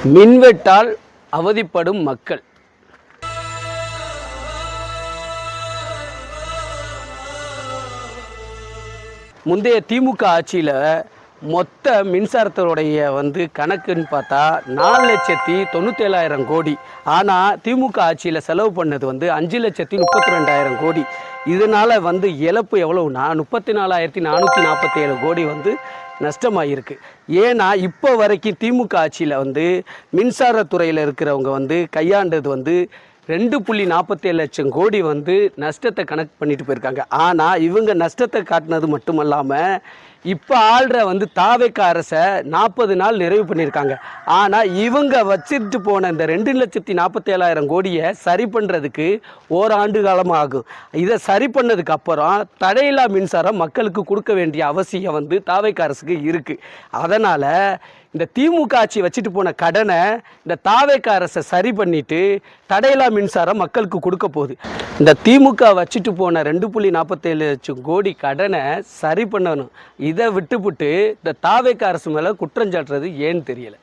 மின்வெட்டால் அவதிப்படும் மக்கள். முந்தைய திமுக ஆட்சியில் மொத்த மின்சாரத்தோடைய கணக்குன்னு பார்த்தா 4,97,000 கோடி. ஆனால் திமுக ஆட்சியில் செலவு பண்ணது 5,32,000 கோடி. இதனால் இழப்பு எவ்வளவுனா 34,447 கோடி நஷ்டமாயிருக்கு. ஏன்னா இப்போ வரைக்கும் திமுக ஆட்சியில் மின்சாரத்துறையில் இருக்கிறவங்க கையாண்டது 2.47 லட்சம் கோடி நஷ்டத்தை கணக்கு பண்ணிட்டு போயிருக்காங்க. ஆனால் இவங்க நஷ்டத்தை காட்டினது மட்டுமல்லாமல் இப்போ ஆள்ற தாவேக அரசை 40 நாள் நிறைவு பண்ணியிருக்காங்க. ஆனால் இவங்க வச்சுட்டு போன இந்த 2,47,000 கோடியை சரி பண்ணுறதுக்கு ஓராண்டு காலம் ஆகும். இதை சரி பண்ணதுக்கு அப்புறம் தடையில்லா மின்சாரம் மக்களுக்கு கொடுக்க வேண்டிய அவசியம் தாவேக அரசுக்கு இருக்குது. அதனால் இந்த திமுக ஆட்சி வச்சுட்டு போன கடனை இந்த தாவேக அரசை சரி பண்ணிட்டு தடையில்லா மின்சாரம் மக்களுக்கு கொடுக்க போகுது. இந்த திமுக வச்சுட்டு போன 2.47 லட்சம் கோடி கடனை சரி பண்ணணும். இதை விட்டுப்புட்டு இந்த தாவேக அரசு மேலே குற்றஞ்சாட்டுறது ஏன்னு தெரியலை.